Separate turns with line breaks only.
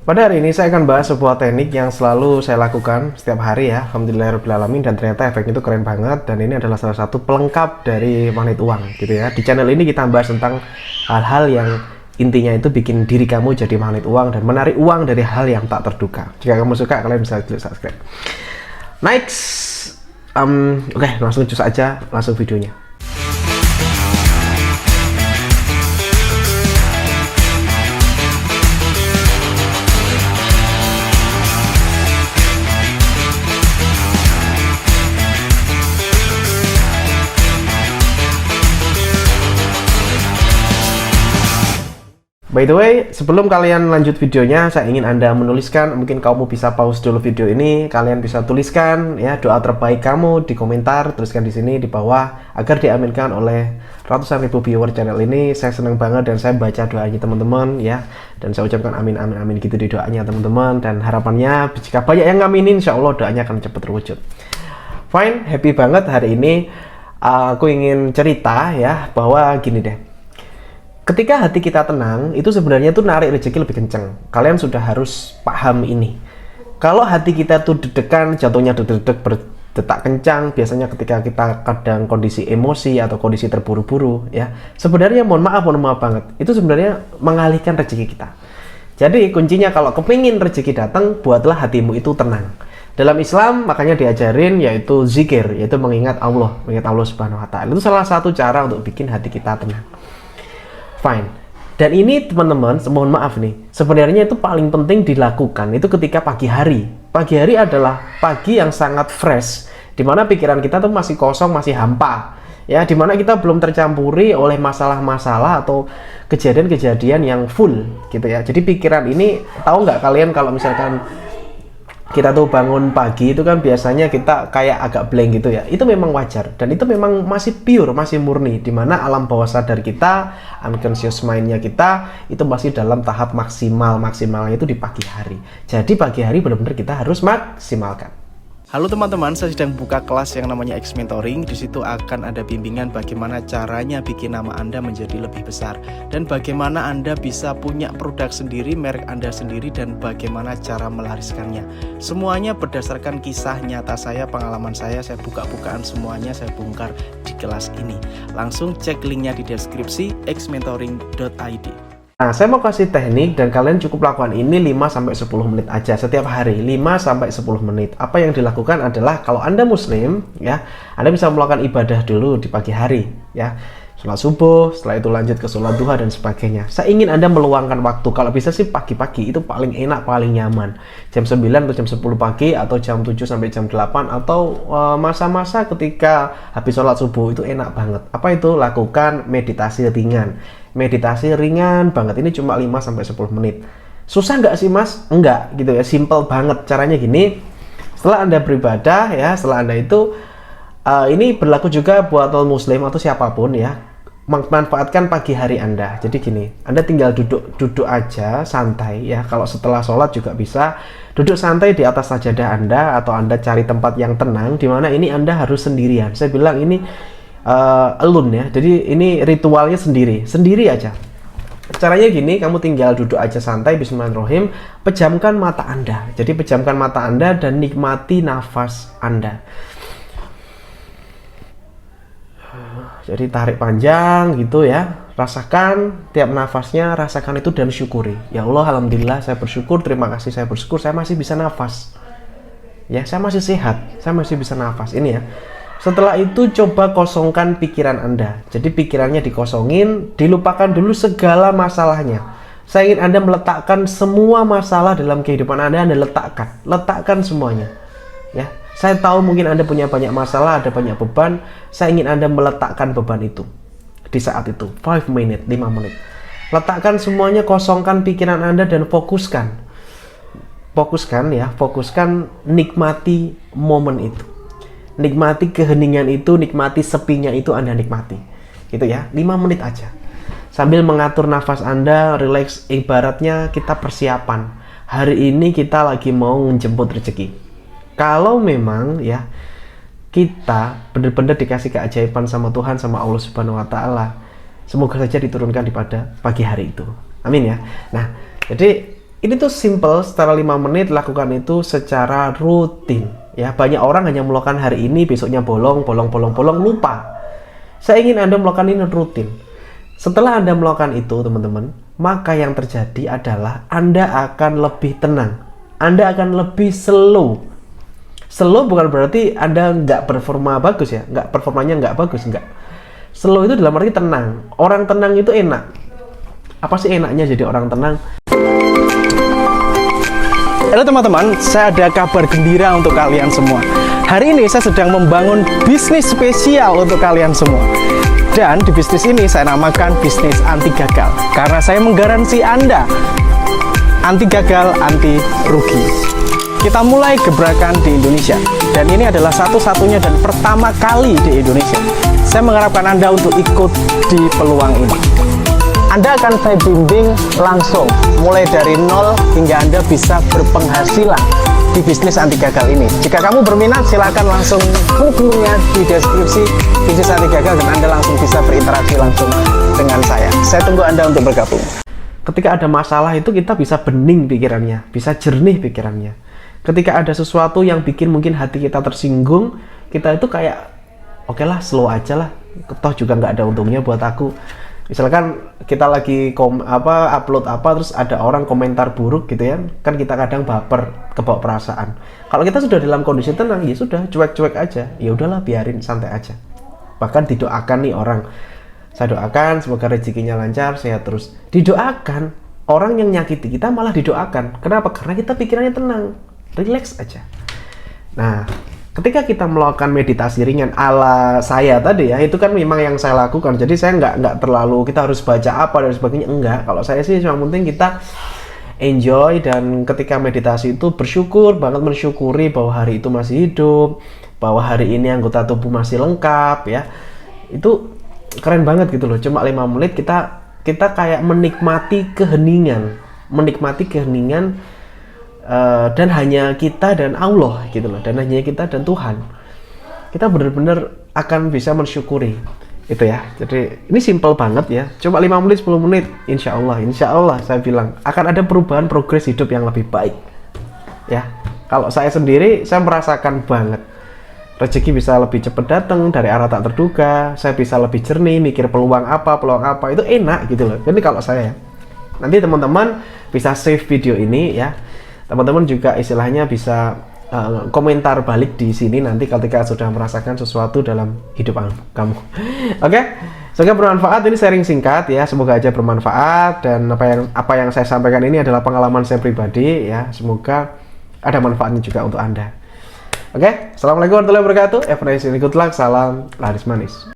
Pada hari ini saya akan bahas sebuah teknik yang selalu saya lakukan setiap hari ya, alhamdulillahirobbilalamin, dan ternyata efeknya itu keren banget. Dan ini adalah salah satu pelengkap dari magnet uang gitu ya. Di channel ini kita bahas tentang hal-hal yang intinya itu bikin diri kamu jadi magnet uang dan menarik uang dari hal yang tak terduga. Jika kamu suka, kalian bisa klik subscribe. Next, oke, langsung cus aja, langsung videonya. By the way, sebelum kalian lanjut videonya, saya ingin Anda menuliskan, mungkin kamu bisa pause dulu video ini, kalian bisa tuliskan ya doa terbaik kamu di komentar, tuliskan di sini di bawah agar diaminkan oleh ratusan ribu viewer channel ini. Saya senang banget dan saya baca doanya teman-teman ya, dan saya ucapkan amin amin amin gitu di doanya teman-teman, dan harapannya jika banyak yang ngaminin, insya Allah doanya akan cepat terwujud. Fine, happy banget hari ini. Aku ingin cerita ya bahwa gini deh. Ketika hati kita tenang, itu sebenarnya tuh narik rezeki lebih kenceng. Kalian sudah harus paham ini. Kalau hati kita tuh deg-degan, jatuhnya deg-deg berdetak kencang, biasanya ketika kita kadang kondisi emosi atau kondisi terburu-buru, ya. Sebenarnya mohon maaf banget. Itu sebenarnya mengalihkan rezeki kita. Jadi kuncinya kalau kepingin rezeki datang, buatlah hatimu itu tenang. Dalam Islam makanya diajarin yaitu zikir, yaitu mengingat Allah Subhanahu wa Ta'ala. Itu salah satu cara untuk bikin hati kita tenang. Fine. Dan ini teman-teman, mohon maaf nih, sebenarnya itu paling penting dilakukan itu ketika pagi hari. Pagi hari adalah pagi yang sangat fresh, dimana pikiran kita tuh masih kosong, masih hampa, ya, dimana kita belum tercampuri oleh masalah-masalah atau kejadian-kejadian yang full, gitu ya. Jadi pikiran ini, tahu nggak kalian kalau misalkan kita tuh bangun pagi itu kan biasanya kita kayak agak blank gitu ya. Itu memang wajar dan itu memang masih pure, masih murni, dimana alam bawah sadar kita, unconscious mind-nya kita itu masih dalam tahap maksimalnya itu di pagi hari. Jadi pagi hari benar-benar kita harus maksimalkan.
Halo teman-teman, saya sedang buka kelas yang namanya X Mentoring. Di situ akan ada bimbingan bagaimana caranya bikin nama Anda menjadi lebih besar dan bagaimana Anda bisa punya produk sendiri, merek Anda sendiri, dan bagaimana cara melariskannya. Semuanya berdasarkan kisah nyata saya, pengalaman saya buka-bukaan semuanya saya bongkar di kelas ini. Langsung cek linknya di deskripsi xmentoring.id.
Nah, saya mau kasih teknik dan kalian cukup lakukan ini 5-10 menit aja setiap hari, 5-10 menit. Apa yang dilakukan adalah kalau Anda muslim ya, Anda bisa melakukan ibadah dulu di pagi hari ya. Sholat subuh, setelah itu lanjut ke sholat duha dan sebagainya. Saya ingin Anda meluangkan waktu, kalau bisa sih pagi-pagi itu paling enak, paling nyaman. Jam 9 atau jam 10 pagi atau jam 7 sampai jam 8 atau masa-masa ketika habis sholat subuh itu enak banget. Apa itu? Lakukan meditasi ringan. Meditasi ringan banget, ini cuma 5-10 menit. Susah nggak sih mas? Enggak gitu ya, simple banget. Caranya gini, setelah Anda beribadah ya, setelah Anda itu ini berlaku juga buat non-muslim atau siapapun ya, manfaatkan pagi hari Anda. Jadi gini, Anda tinggal duduk aja santai ya. Kalau setelah sholat juga bisa duduk santai di atas sajadah Anda, atau Anda cari tempat yang tenang di mana ini Anda harus sendirian. Saya bilang ini alone ya, jadi ini ritualnya sendiri aja. Caranya gini, kamu tinggal duduk aja santai, bismillahirrahmanirrahim, pejamkan mata Anda. Jadi pejamkan mata Anda dan nikmati nafas Anda. Jadi tarik panjang gitu ya, rasakan tiap nafasnya, rasakan itu dan syukuri. Ya Allah, alhamdulillah saya bersyukur, terima kasih saya bersyukur saya masih bisa nafas. Ya, saya masih sehat, saya masih bisa nafas ini ya. Setelah itu coba kosongkan pikiran Anda. Jadi pikirannya dikosongin, dilupakan dulu segala masalahnya. Saya ingin Anda meletakkan semua masalah dalam kehidupan Anda letakkan semuanya. Ya, saya tahu mungkin Anda punya banyak masalah, ada banyak beban. Saya ingin Anda meletakkan beban itu di saat itu, 5 menit, 5 menit. Letakkan semuanya, kosongkan pikiran Anda dan fokuskan ya, nikmati momen itu. Nikmati keheningan itu, nikmati sepinya itu, Anda nikmati. Gitu ya, 5 menit aja. Sambil mengatur nafas Anda, relax, ibaratnya kita persiapan. Hari ini kita lagi mau menjemput rezeki. Kalau memang ya kita benar-benar dikasih keajaiban sama Tuhan, sama Allah Subhanahu wa Ta'ala, semoga saja diturunkan pada pagi hari itu. Amin ya. Nah, jadi Ini tuh simple, setelah 5 menit lakukan itu secara rutin. Ya, banyak orang hanya melakukan hari ini, besoknya bolong, lupa. Saya ingin Anda melakukan ini rutin. Setelah Anda melakukan itu, teman-teman, maka yang terjadi adalah Anda akan lebih tenang. Anda akan lebih slow. Slow bukan berarti Anda nggak performa bagus ya, performanya nggak bagus, nggak. Slow itu dalam arti tenang. Orang tenang itu enak. Apa sih enaknya jadi orang tenang?
Halo teman-teman, saya ada kabar gembira untuk kalian semua. Hari ini saya sedang membangun bisnis spesial untuk kalian semua. Dan di bisnis ini saya namakan bisnis anti gagal. Karena saya menggaransi Anda anti gagal, anti rugi. Kita mulai gebrakan di Indonesia. Dan ini adalah satu-satunya dan pertama kali di Indonesia. Saya mengharapkan Anda untuk ikut di peluang ini. Anda akan saya bimbing langsung, mulai dari nol hingga Anda bisa berpenghasilan di bisnis anti gagal ini. Jika kamu berminat, silakan langsung hubunginya di deskripsi bisnis anti gagal dan Anda langsung bisa berinteraksi langsung dengan saya. Saya tunggu Anda untuk bergabung.
Ketika ada masalah itu kita bisa bening pikirannya, bisa jernih pikirannya. Ketika ada sesuatu yang bikin mungkin hati kita tersinggung, kita itu kayak, oke lah, slow aja lah. Toh juga nggak ada untungnya buat aku. Misalkan kita lagi upload apa terus ada orang komentar buruk gitu ya, kan kita kadang baper, kebawa perasaan. Kalau kita sudah dalam kondisi tenang, ya sudah cuek-cuek aja, ya udahlah biarin, santai aja. Bahkan didoakan nih orang, saya doakan semoga rezekinya lancar, sehat terus. Didoakan, orang yang nyakiti kita malah didoakan. Kenapa? Karena kita pikirannya tenang, relax aja. Nah, ketika kita melakukan meditasi ringan ala saya tadi ya, itu kan memang yang saya lakukan. Jadi saya nggak terlalu kita harus baca apa dan sebagainya, enggak. Kalau saya sih yang penting kita enjoy, dan ketika meditasi itu bersyukur banget, mensyukuri bahwa hari itu masih hidup, bahwa hari ini anggota tubuh masih lengkap ya. Itu keren banget gitu loh. Cuma 5 menit kita kayak menikmati keheningan, dan hanya kita dan Allah gitu loh, dan hanya kita dan Tuhan. Kita benar-benar akan bisa mensyukuri itu ya. Jadi ini simple banget ya, cuma 5 menit 10 menit, insya Allah saya bilang akan ada perubahan progres hidup yang lebih baik ya. Kalau saya sendiri, saya merasakan banget rezeki bisa lebih cepat datang dari arah tak terduga. Saya bisa lebih jernih mikir peluang apa, itu enak gitu loh. Jadi kalau saya, nanti teman-teman bisa save video ini ya. Teman-teman juga istilahnya bisa komentar balik di sini nanti ketika sudah merasakan sesuatu dalam hidup kamu. Oke? Semoga bermanfaat. Ini sharing singkat ya, semoga aja bermanfaat, dan apa yang saya sampaikan ini adalah pengalaman saya pribadi ya. Semoga ada manfaatnya juga untuk Anda. Oke? Assalamualaikum warahmatullahi wabarakatuh. Have a nice day, good luck. Salam laris manis.